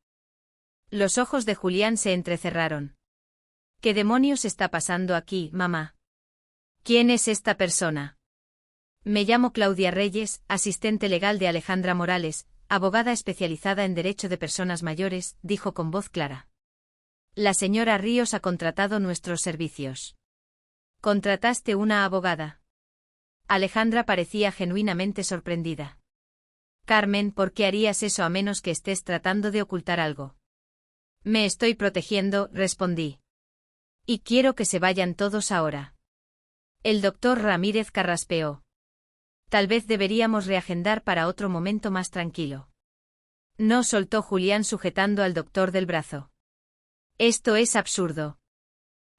Los ojos de Julián se entrecerraron. ¿Qué demonios está pasando aquí, mamá? ¿Quién es esta persona? Me llamo Claudia Reyes, asistente legal de Alejandra Morales, abogada especializada en derecho de personas mayores, dijo con voz clara. La señora Ríos ha contratado nuestros servicios. ¿Contrataste una abogada? Alejandra parecía genuinamente sorprendida. Carmen, ¿por qué harías eso a menos que estés tratando de ocultar algo? Me estoy protegiendo, respondí. Y quiero que se vayan todos ahora. El doctor Ramírez carraspeó. Tal vez deberíamos reagendar para otro momento más tranquilo. No, soltó Julián sujetando al doctor del brazo. Esto es absurdo.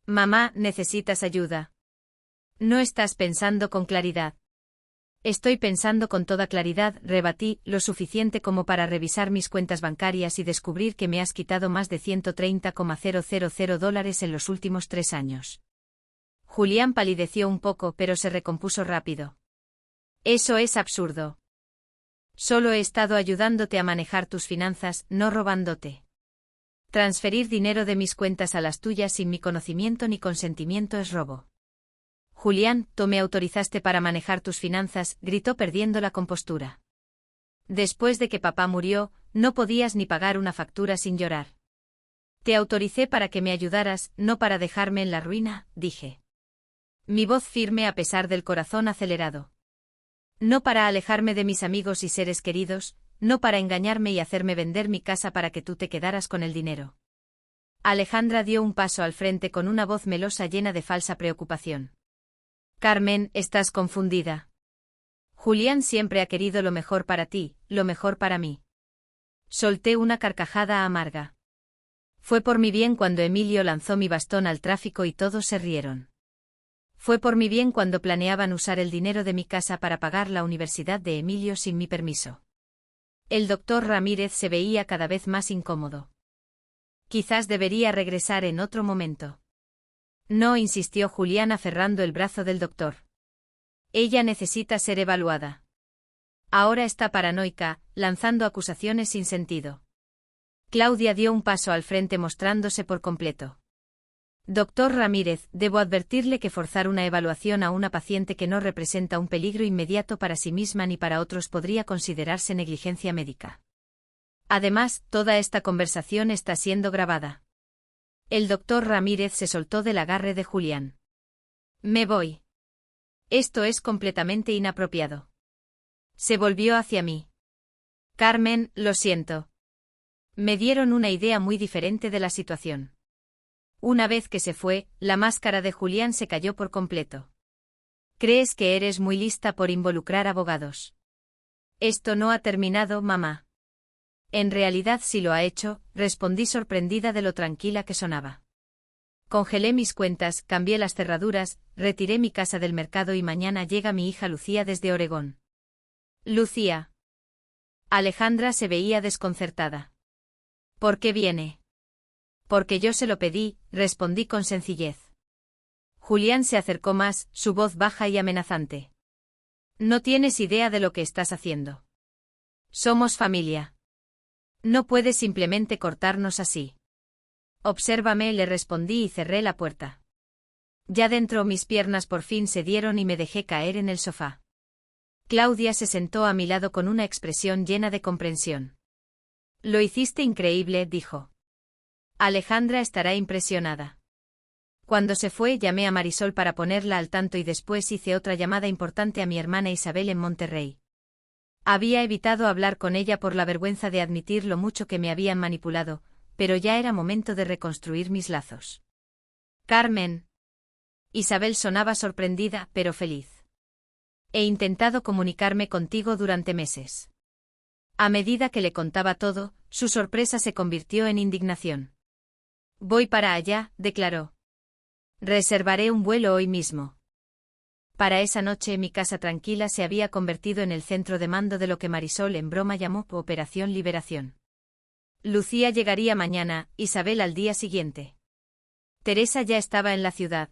Mamá, necesitas ayuda. No estás pensando con claridad. Estoy pensando con toda claridad, rebatí, lo suficiente como para revisar mis cuentas bancarias y descubrir que me has quitado más de $130,000 en los últimos 3 años. Julián palideció un poco, pero se recompuso rápido. Eso es absurdo. Solo he estado ayudándote a manejar tus finanzas, no robándote. Transferir dinero de mis cuentas a las tuyas sin mi conocimiento ni consentimiento es robo. Julián, tú me autorizaste para manejar tus finanzas, gritó perdiendo la compostura. Después de que papá murió, no podías ni pagar una factura sin llorar. Te autoricé para que me ayudaras, no para dejarme en la ruina, dije. Mi voz firme a pesar del corazón acelerado. No para alejarme de mis amigos y seres queridos, no para engañarme y hacerme vender mi casa para que tú te quedaras con el dinero. Alejandra dio un paso al frente con una voz melosa llena de falsa preocupación. Carmen, estás confundida. Julián siempre ha querido lo mejor para ti, lo mejor para mí. Solté una carcajada amarga. Fue por mi bien cuando Emilio lanzó mi bastón al tráfico y todos se rieron. Fue por mi bien cuando planeaban usar el dinero de mi casa para pagar la universidad de Emilio sin mi permiso. El doctor Ramírez se veía cada vez más incómodo. Quizás debería regresar en otro momento. No, insistió Julián aferrando el brazo del doctor. Ella necesita ser evaluada. Ahora está paranoica, lanzando acusaciones sin sentido. Claudia dio un paso al frente mostrándose por completo. Doctor Ramírez, debo advertirle que forzar una evaluación a una paciente que no representa un peligro inmediato para sí misma ni para otros podría considerarse negligencia médica. Además, toda esta conversación está siendo grabada. El doctor Ramírez se soltó del agarre de Julián. Me voy. Esto es completamente inapropiado. Se volvió hacia mí. Carmen, lo siento. Me dieron una idea muy diferente de la situación. Una vez que se fue, la máscara de Julián se cayó por completo. ¿Crees que eres muy lista por involucrar abogados? Esto no ha terminado, mamá. En realidad sí lo ha hecho, respondí sorprendida de lo tranquila que sonaba. Congelé mis cuentas, cambié las cerraduras, retiré mi casa del mercado y mañana llega mi hija Lucía desde Oregón. Lucía. Alejandra se veía desconcertada. ¿Por qué viene? Porque yo se lo pedí, respondí con sencillez. Julián se acercó más, su voz baja y amenazante. No tienes idea de lo que estás haciendo. Somos familia. No puedes simplemente cortarnos así. Obsérvame, le respondí y cerré la puerta. Ya dentro mis piernas por fin cedieron y me dejé caer en el sofá. Claudia se sentó a mi lado con una expresión llena de comprensión. Lo hiciste increíble, dijo. Alejandra estará impresionada. Cuando se fue llamé a Marisol para ponerla al tanto y después hice otra llamada importante a mi hermana Isabel en Monterrey. Había evitado hablar con ella por la vergüenza de admitir lo mucho que me habían manipulado, pero ya era momento de reconstruir mis lazos. Carmen. Isabel sonaba sorprendida, pero feliz. He intentado comunicarme contigo durante meses. A medida que le contaba todo, su sorpresa se convirtió en indignación. Voy para allá, declaró. Reservaré un vuelo hoy mismo. Para esa noche mi casa tranquila se había convertido en el centro de mando de lo que Marisol en broma llamó Operación Liberación. Lucía llegaría mañana, Isabel al día siguiente. Teresa ya estaba en la ciudad.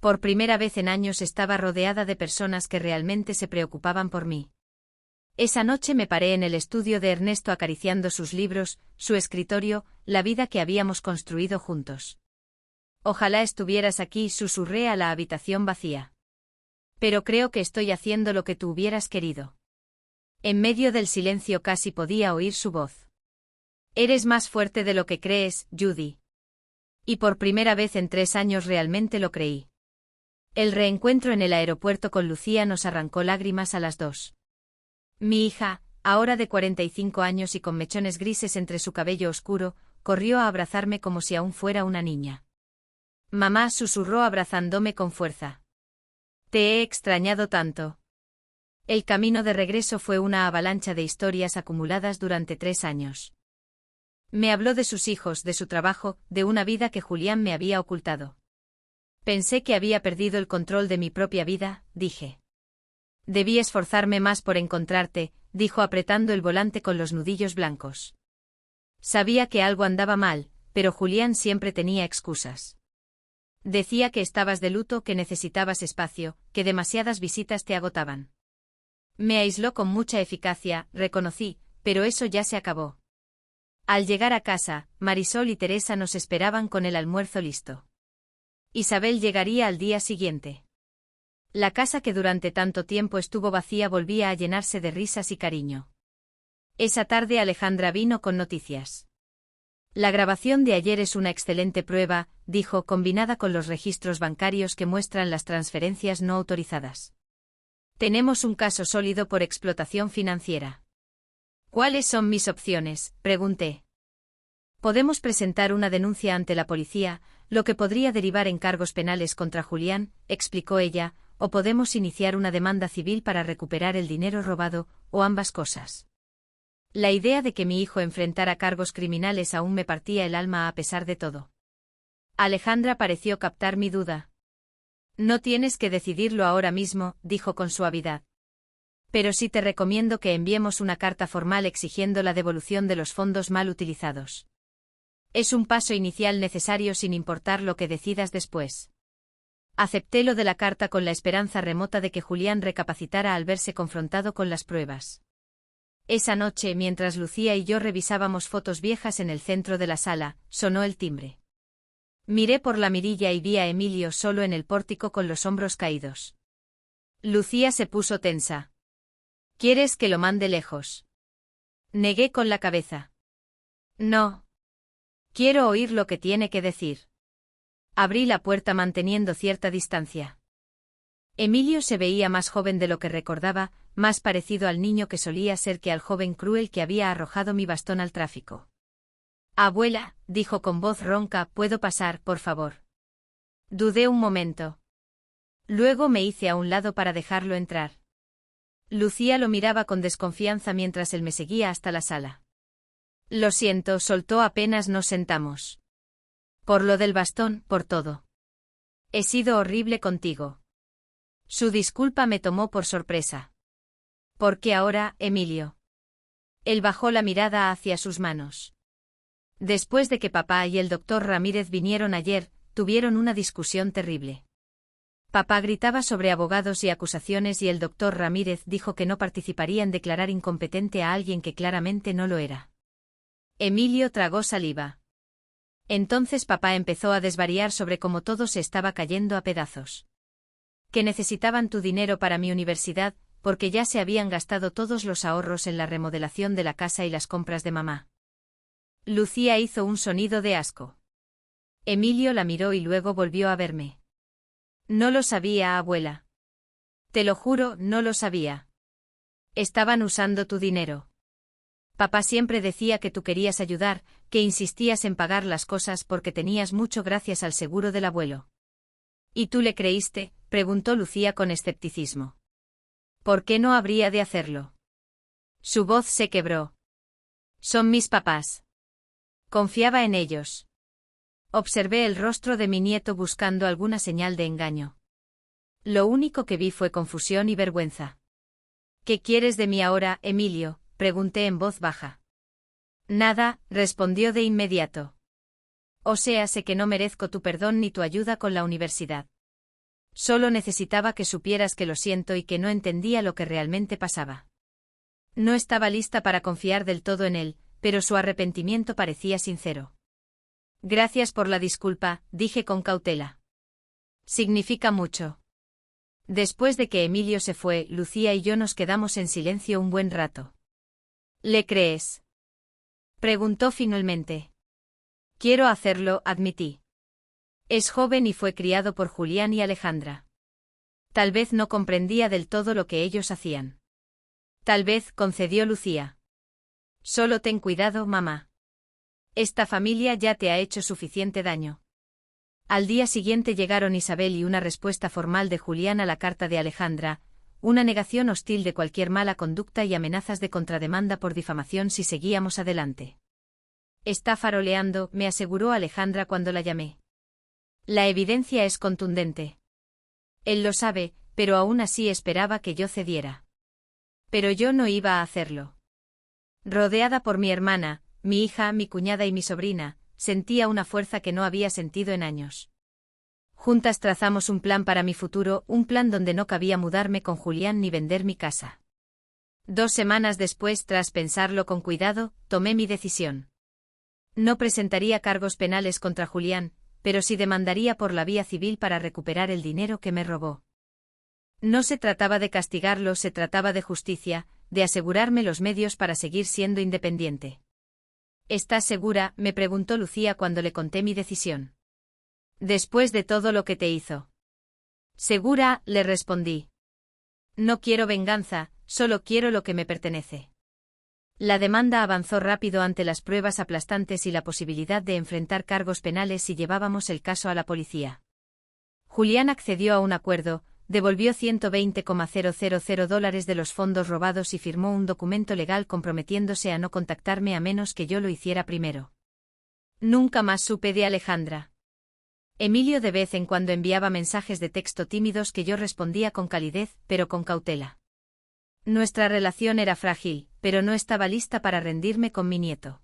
Por primera vez en años estaba rodeada de personas que realmente se preocupaban por mí. Esa noche me paré en el estudio de Ernesto acariciando sus libros, su escritorio, la vida que habíamos construido juntos. Ojalá estuvieras aquí, susurré a la habitación vacía. Pero creo que estoy haciendo lo que tú hubieras querido. En medio del silencio casi podía oír su voz. Eres más fuerte de lo que crees, Judy. Y por primera vez en 3 años realmente lo creí. El reencuentro en el aeropuerto con Lucía nos arrancó lágrimas a las dos. Mi hija, ahora de 45 años y con mechones grises entre su cabello oscuro, corrió a abrazarme como si aún fuera una niña. Mamá, susurró abrazándome con fuerza. Te he extrañado tanto. El camino de regreso fue una avalancha de historias acumuladas durante 3 años. Me habló de sus hijos, de su trabajo, de una vida que Julián me había ocultado. Pensé que había perdido el control de mi propia vida, dije. Debí esforzarme más por encontrarte, dijo apretando el volante con los nudillos blancos. Sabía que algo andaba mal, pero Julián siempre tenía excusas. Decía que estabas de luto, que necesitabas espacio, que demasiadas visitas te agotaban. Me aisló con mucha eficacia, reconocí, pero eso ya se acabó. Al llegar a casa, Marisol y Teresa nos esperaban con el almuerzo listo. Isabel llegaría al día siguiente. La casa que durante tanto tiempo estuvo vacía volvía a llenarse de risas y cariño. Esa tarde Alejandra vino con noticias. La grabación de ayer es una excelente prueba, dijo, combinada con los registros bancarios que muestran las transferencias no autorizadas. Tenemos un caso sólido por explotación financiera. ¿Cuáles son mis opciones?, pregunté. Podemos presentar una denuncia ante la policía, lo que podría derivar en cargos penales contra Julián, explicó ella, o podemos iniciar una demanda civil para recuperar el dinero robado, o ambas cosas. La idea de que mi hijo enfrentara cargos criminales aún me partía el alma a pesar de todo. Alejandra pareció captar mi duda. No tienes que decidirlo ahora mismo, dijo con suavidad. Pero sí te recomiendo que enviemos una carta formal exigiendo la devolución de los fondos mal utilizados. Es un paso inicial necesario sin importar lo que decidas después. Acepté lo de la carta con la esperanza remota de que Julián recapacitara al verse confrontado con las pruebas. Esa noche, mientras Lucía y yo revisábamos fotos viejas en el centro de la sala, sonó el timbre. Miré por la mirilla y vi a Emilio solo en el pórtico con los hombros caídos. Lucía se puso tensa. ¿Quieres que lo mande lejos? Negué con la cabeza. No. Quiero oír lo que tiene que decir. Abrí la puerta manteniendo cierta distancia. Emilio se veía más joven de lo que recordaba, más parecido al niño que solía ser que al joven cruel que había arrojado mi bastón al tráfico. Abuela, dijo con voz ronca, ¿puedo pasar, por favor? Dudé un momento. Luego me hice a un lado para dejarlo entrar. Lucía lo miraba con desconfianza mientras él me seguía hasta la sala. Lo siento, soltó apenas nos sentamos. Por lo del bastón, por todo. He sido horrible contigo. Su disculpa me tomó por sorpresa. ¿Por qué ahora, Emilio? Él bajó la mirada hacia sus manos. Después de que papá y el doctor Ramírez vinieron ayer, tuvieron una discusión terrible. Papá gritaba sobre abogados y acusaciones y el doctor Ramírez dijo que no participaría en declarar incompetente a alguien que claramente no lo era. Emilio tragó saliva. Entonces papá empezó a desvariar sobre cómo todo se estaba cayendo a pedazos. Que necesitaban tu dinero para mi universidad, porque ya se habían gastado todos los ahorros en la remodelación de la casa y las compras de mamá. Lucía hizo un sonido de asco. Emilio la miró y luego volvió a verme. No lo sabía, abuela. Te lo juro, no lo sabía. Estaban usando tu dinero. Papá siempre decía que tú querías ayudar, que insistías en pagar las cosas porque tenías mucho gracias al seguro del abuelo. ¿Y tú le creíste?, preguntó Lucía con escepticismo. ¿Por qué no habría de hacerlo? Su voz se quebró. Son mis papás. Confiaba en ellos. Observé el rostro de mi nieto buscando alguna señal de engaño. Lo único que vi fue confusión y vergüenza. ¿Qué quieres de mí ahora, Emilio?, pregunté en voz baja. Nada, respondió de inmediato. O sea, sé que no merezco tu perdón ni tu ayuda con la universidad. Solo necesitaba que supieras que lo siento y que no entendía lo que realmente pasaba. No estaba lista para confiar del todo en él, pero su arrepentimiento parecía sincero. Gracias por la disculpa, dije con cautela. Significa mucho. Después de que Emilio se fue, Lucía y yo nos quedamos en silencio un buen rato. ¿Le crees?, preguntó finalmente. Quiero hacerlo, admití. Es joven y fue criado por Julián y Alejandra. Tal vez no comprendía del todo lo que ellos hacían. Tal vez, concedió Lucía. Solo ten cuidado, mamá. Esta familia ya te ha hecho suficiente daño. Al día siguiente llegaron Isabel y una respuesta formal de Julián a la carta de Alejandra, una negación hostil de cualquier mala conducta y amenazas de contrademanda por difamación si seguíamos adelante. Está faroleando, me aseguró Alejandra cuando la llamé. La evidencia es contundente. Él lo sabe, pero aún así esperaba que yo cediera. Pero yo no iba a hacerlo. Rodeada por mi hermana, mi hija, mi cuñada y mi sobrina, sentía una fuerza que no había sentido en años. Juntas trazamos un plan para mi futuro, un plan donde no cabía mudarme con Julián ni vender mi casa. 2 semanas después, tras pensarlo con cuidado, tomé mi decisión. No presentaría cargos penales contra Julián, pero sí demandaría por la vía civil para recuperar el dinero que me robó. No se trataba de castigarlo, se trataba de justicia, de asegurarme los medios para seguir siendo independiente. ¿Estás segura?, me preguntó Lucía cuando le conté mi decisión. Después de todo lo que te hizo. Segura, le respondí. No quiero venganza, solo quiero lo que me pertenece. La demanda avanzó rápido ante las pruebas aplastantes y la posibilidad de enfrentar cargos penales si llevábamos el caso a la policía. Julián accedió a un acuerdo, devolvió $120,000 de los fondos robados y firmó un documento legal comprometiéndose a no contactarme a menos que yo lo hiciera primero. Nunca más supe de Alejandra. Emilio de vez en cuando enviaba mensajes de texto tímidos que yo respondía con calidez, pero con cautela. Nuestra relación era frágil, pero no estaba lista para rendirme con mi nieto.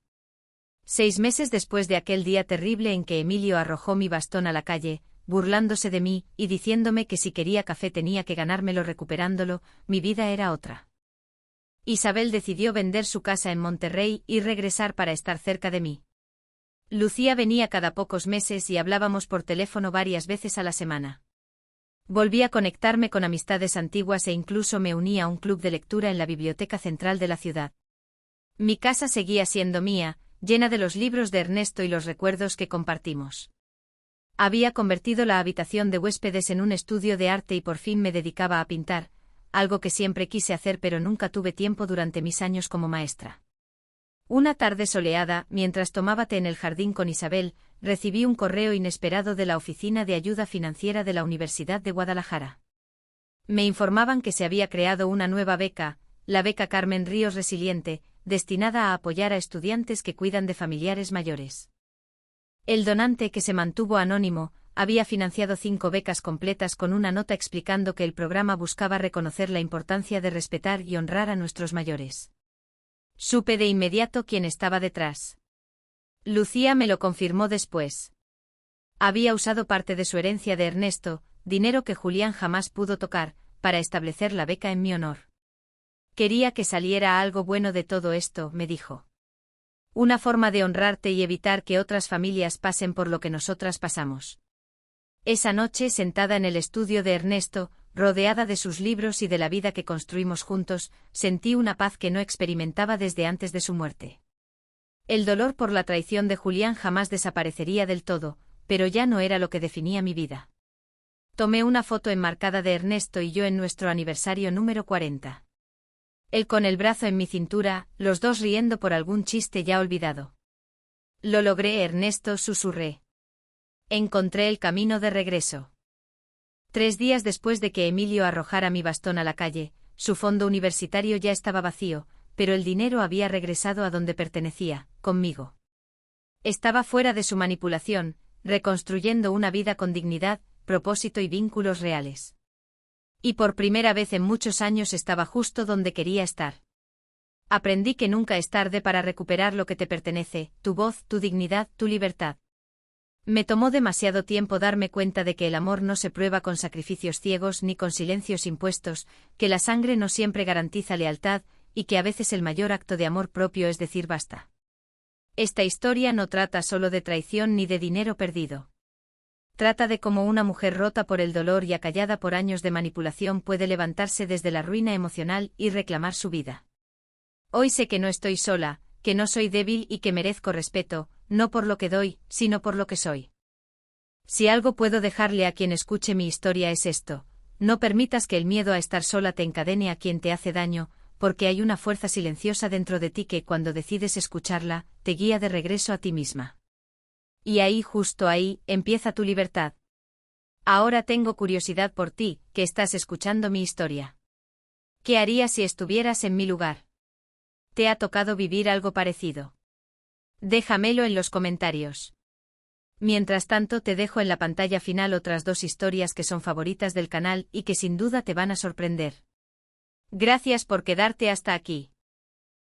6 meses después de aquel día terrible en que Emilio arrojó mi bastón a la calle, burlándose de mí y diciéndome que si quería café tenía que ganármelo recuperándolo, mi vida era otra. Isabel decidió vender su casa en Monterrey y regresar para estar cerca de mí. Lucía venía cada pocos meses y hablábamos por teléfono varias veces a la semana. Volví a conectarme con amistades antiguas e incluso me uní a un club de lectura en la biblioteca central de la ciudad. Mi casa seguía siendo mía, llena de los libros de Ernesto y los recuerdos que compartimos. Había convertido la habitación de huéspedes en un estudio de arte y por fin me dedicaba a pintar, algo que siempre quise hacer pero nunca tuve tiempo durante mis años como maestra. Una tarde soleada, mientras tomaba té en el jardín con Isabel, recibí un correo inesperado de la Oficina de Ayuda Financiera de la Universidad de Guadalajara. Me informaban que se había creado una nueva beca, la beca Carmen Ríos Resiliente, destinada a apoyar a estudiantes que cuidan de familiares mayores. El donante, que se mantuvo anónimo, había financiado 5 becas completas con una nota explicando que el programa buscaba reconocer la importancia de respetar y honrar a nuestros mayores. Supe de inmediato quién estaba detrás. Lucía me lo confirmó después. Había usado parte de su herencia de Ernesto, dinero que Julián jamás pudo tocar, para establecer la beca en mi honor. Quería que saliera algo bueno de todo esto, me dijo. Una forma de honrarte y evitar que otras familias pasen por lo que nosotras pasamos. Esa noche, sentada en el estudio de Ernesto, rodeada de sus libros y de la vida que construimos juntos, sentí una paz que no experimentaba desde antes de su muerte. El dolor por la traición de Julián jamás desaparecería del todo, pero ya no era lo que definía mi vida. Tomé una foto enmarcada de Ernesto y yo en nuestro aniversario número 40. Él con el brazo en mi cintura, los dos riendo por algún chiste ya olvidado. Lo logré, Ernesto, susurré. Encontré el camino de regreso. 3 días después de que Emilio arrojara mi bastón a la calle, su fondo universitario ya estaba vacío, pero el dinero había regresado a donde pertenecía, conmigo. Estaba fuera de su manipulación, reconstruyendo una vida con dignidad, propósito y vínculos reales. Y por primera vez en muchos años estaba justo donde quería estar. Aprendí que nunca es tarde para recuperar lo que te pertenece, tu voz, tu dignidad, tu libertad. Me tomó demasiado tiempo darme cuenta de que el amor no se prueba con sacrificios ciegos ni con silencios impuestos, que la sangre no siempre garantiza lealtad, y que a veces el mayor acto de amor propio es decir basta. Esta historia no trata solo de traición ni de dinero perdido. Trata de cómo una mujer rota por el dolor y acallada por años de manipulación puede levantarse desde la ruina emocional y reclamar su vida. Hoy sé que no estoy sola, que no soy débil y que merezco respeto, no por lo que doy, sino por lo que soy. Si algo puedo dejarle a quien escuche mi historia es esto: no permitas que el miedo a estar sola te encadene a quien te hace daño, porque hay una fuerza silenciosa dentro de ti que, cuando decides escucarla, te guía de regreso a ti misma. Y ahí, justo ahí, empieza tu libertad. Ahora tengo curiosidad por ti, que estás escuchando mi historia. ¿Qué harías si estuvieras en mi lugar? ¿Te ha tocado vivir algo parecido? Déjamelo en los comentarios. Mientras tanto, te dejo en la pantalla final otras 2 historias que son favoritas del canal y que sin duda te van a sorprender. Gracias por quedarte hasta aquí.